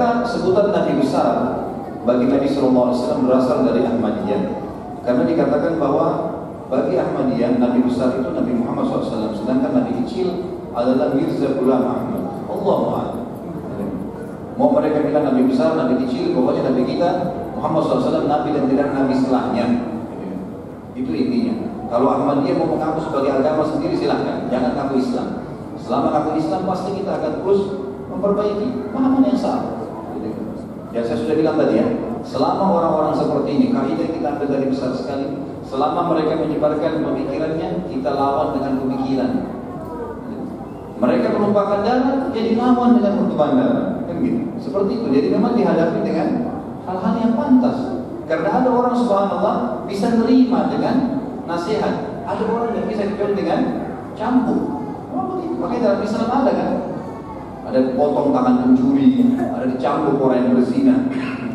Maka sebutan Nabi besar bagi Nabi SAW berasal dari Ahmadiyah. Karena dikatakan bahwa bagi Ahmadiyah Nabi besar itu Nabi Muhammad SAW, sedangkan Nabi kecil adalah Mirza Ghulam Ahmad. Allahu a'lam. Mau mereka bilang Nabi besar, Nabi kecil, pokoknya Nabi kita Muhammad SAW Nabi dan tidak Nabi setelahnya. Itu intinya. Kalau Ahmadiyah mau mengaku sebagai agama sendiri silahkan, jangan ngaku Islam. Selama ngaku Islam pasti kita akan terus memperbaiki pemahaman yang salah. Ya saya sudah bilang tadi ya, selama orang-orang seperti ini, kaidah yang kita ambil dari besar sekali, selama mereka menyebarkan pemikirannya, kita lawan dengan pemikiran. Mereka menumpahkan darah, jadi lawan dengan pertumpahan darah. Kan gitu. Seperti itu. Jadi memang dihadapi dengan hal-hal yang pantas. Karena ada orang subhanallah bisa nerima dengan nasihat. Ada orang yang bisa dijual dengan cambuk. Oh begitu. Makanya dalam Islam ada kan? Ada potong tangan pencuri, ada dicambuk orang yang berzina,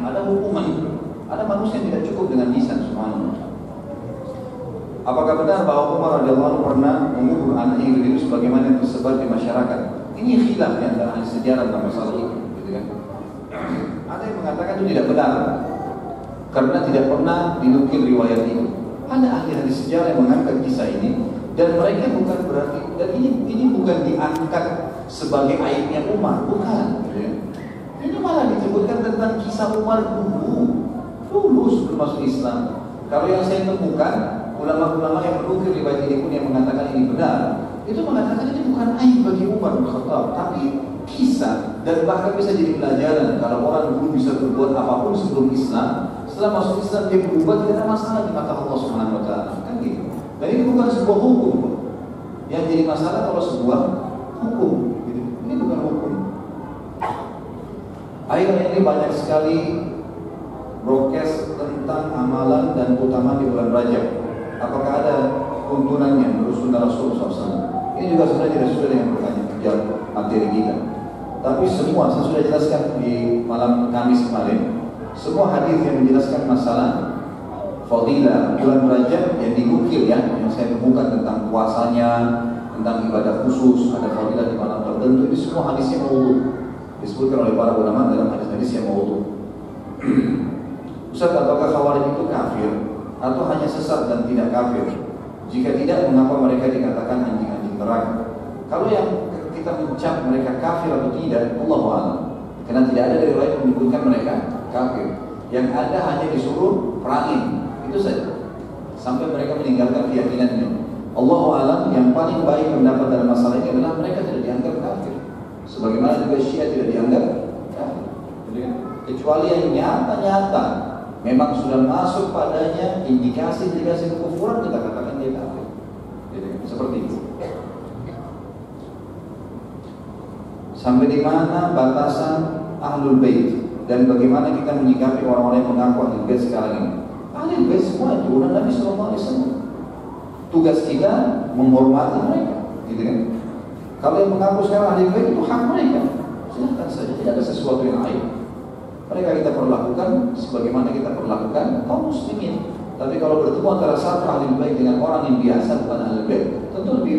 ada hukuman. Ada manusia yang tidak cukup dengan lisan subhanallah. Apakah benar bahwa Umar radhiyallahu anhu pernah mengubur anaknya yang itu sebagaimana yang tersebar di masyarakat? Ini khilaf di antara ahli sejarah tentang masalah ini, gitu kan? Ada yang mengatakan itu tidak benar karena tidak pernah dinukil riwayat itu. Ada ahli sejarah yang mengangkat kisah ini dan mereka bukan berarti dan ini bukan diangkat sebagai aibnya Umar, bukan. Gitu kan? Ini malah disebutkan tentang kisah Umar dulu sebelum masuk Islam. Kalau yang saya temukan ulama-ulama yang menukil riwayat ini pun yang mengatakan ini benar, itu mengatakan ini bukan aib bagi Umar bin Khattab, tapi kisah dan bahkan bisa jadi pelajaran kalau orang dulu bisa berbuat apapun sebelum Islam, setelah masuk Islam dia berubah tidak ada masalah di mata Allah Subhanahu wa taala. Kan gitu. Dan ini bukan sebuah hukum. Yang jadi masalah kalau sebuah hukum, gitu. Ini bukan hukum. Akhirnya ini banyak sekali broadcast tentang amalan dan keutamaan di bulan Rajab. Apakah ada tuntunannya menurut sunnah Rasul SAW? Ini juga sebenarnya tidak sesuai dengan pertanyaan materi kita. Tapi semua, saya sudah jelaskan di malam Kamis kemarin, semua hadis yang menjelaskan masalah fadilah bulan Rajab yang dinukil ya, yang saya temukan tentang puasanya, tentang ibadah khusus, ada fadilah di malam tertentu, ini semua hadisnya maudhu. Disebutkan oleh para ulama dalam hadis-hadis yang maudhu. Ustaz, apakah Khawarij itu kafir atau hanya sesat dan tidak kafir? Jika tidak, mengapa mereka dikatakan anjing-anjing neraka? Kalau yang kita mencap mereka kafir atau tidak, Allahu a'lam. Karena tidak ada riwayat yang menyebutkan mereka kafir. Yang ada hanya disuruh perangin, itu saja. Sampai mereka meninggalkan keyakinannya. Allahu a'lam. Yang paling baik pendapat dalam masalah ini adalah mereka tidak dianggap kafir. Sebagaimana juga Syiah tidak dianggap kafir. Kecuali yang nyata-nyata memang sudah masuk padanya indikasi-indikasi kekufuran, kita katakan dia kafir. Jadi, seperti itu. Sampai di mana batasan Ahlul Bait dan bagaimana kita menyikapi orang-orang yang mengaku Ahlul Bait sekarang ini? Ahlul Bait semua turunan Nabi sallallahu alaihi wasallam. Tugas kita menghormati mereka, gitu kan? Kalau yang mengaku sekarang Ahlul Bait itu hak mereka. Silakan saja, tidak ada sesuatu yang aib. Mereka kita perlakukan sebagaimana kita perlakukan kaum muslimin. Tapi kalau bertemu antara satu ahli baik dengan orang yang biasa bukan ahli baik, tentu lebih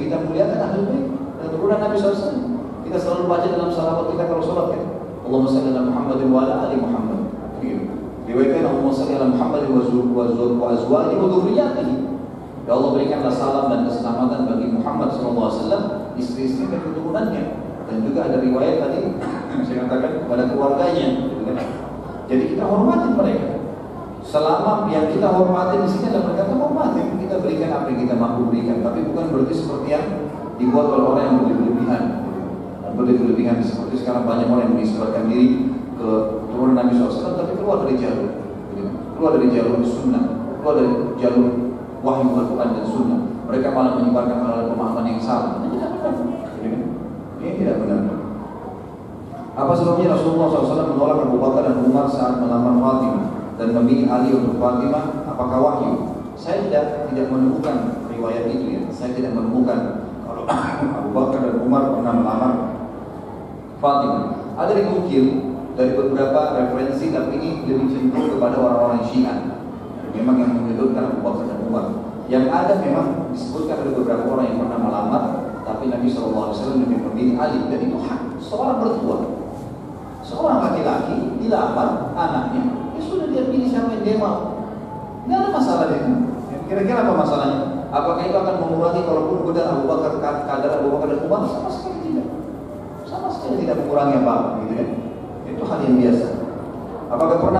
kita muliakan ahli baik dan turunan Nabi SAW. Kita selalu baca dalam salawat kita kalau sholat kan, Allahumma salli ala Muhammadin wa ala ali Muhammad. Riwayatkan Allahumma salli ala Muhammadin wa azwajihi wa dzurriyyatihi. Ya Allah, berikanlah salam dan keselamatan bagi Muhammad SAW, istri-istri dan keturunannya. Dan juga ada riwayat tadi saya katakan kepada keluarganya, gitu kan? Jadi kita hormati mereka. Selama yang kita hormati di sini adalah mereka hormati, kita berikan apa yang kita mampu berikan. Tapi bukan berarti seperti yang dibuat oleh orang yang berlebihan. Berlebihan seperti sekarang banyak orang yang menisbatkan diri ke turunan Nabi SAW, tapi keluar dari jalur, keluar dari jalur sunnah, keluar dari jalur wahyu Al-Quran dan sunnah. Mereka malah menyebarkan hal-hal pemahaman yang salah. Ini tidak benar. Ini tidak benar. Apa sebabnya Rasulullah SAW menolak Abu Bakar dan Umar saat melamar Fatimah dan memilih Ali untuk Fatimah? Apakah wahyu? Saya tidak menemukan riwayat itu ya. Saya tidak menemukan kalau Abu Bakar dan Umar pernah melamar Fatimah. Ada dinukil dari beberapa referensi, tapi ini lebih cenderung kepada orang-orang Syiah. Memang yang menyebutkan Abu Bakar dan Umar. Yang ada memang disebutkan oleh beberapa orang yang pernah melamar, tapi Nabi SAW lebih memilih Ali, dan itu hak seorang bertua. khilafah anaknya, ya sudah dia pilih siapa yang dia mau. Tidak ada masalah dengan. Kira-kira apa masalahnya? Apakah itu akan mengurangi kalaupun godaan Abu Bakar, kadar Abu Bakar dan Umar? Sama sekali tidak. Sama sekali tidak mengurangi apa-apa, gitu ya. Itu hal yang biasa. Apakah pernah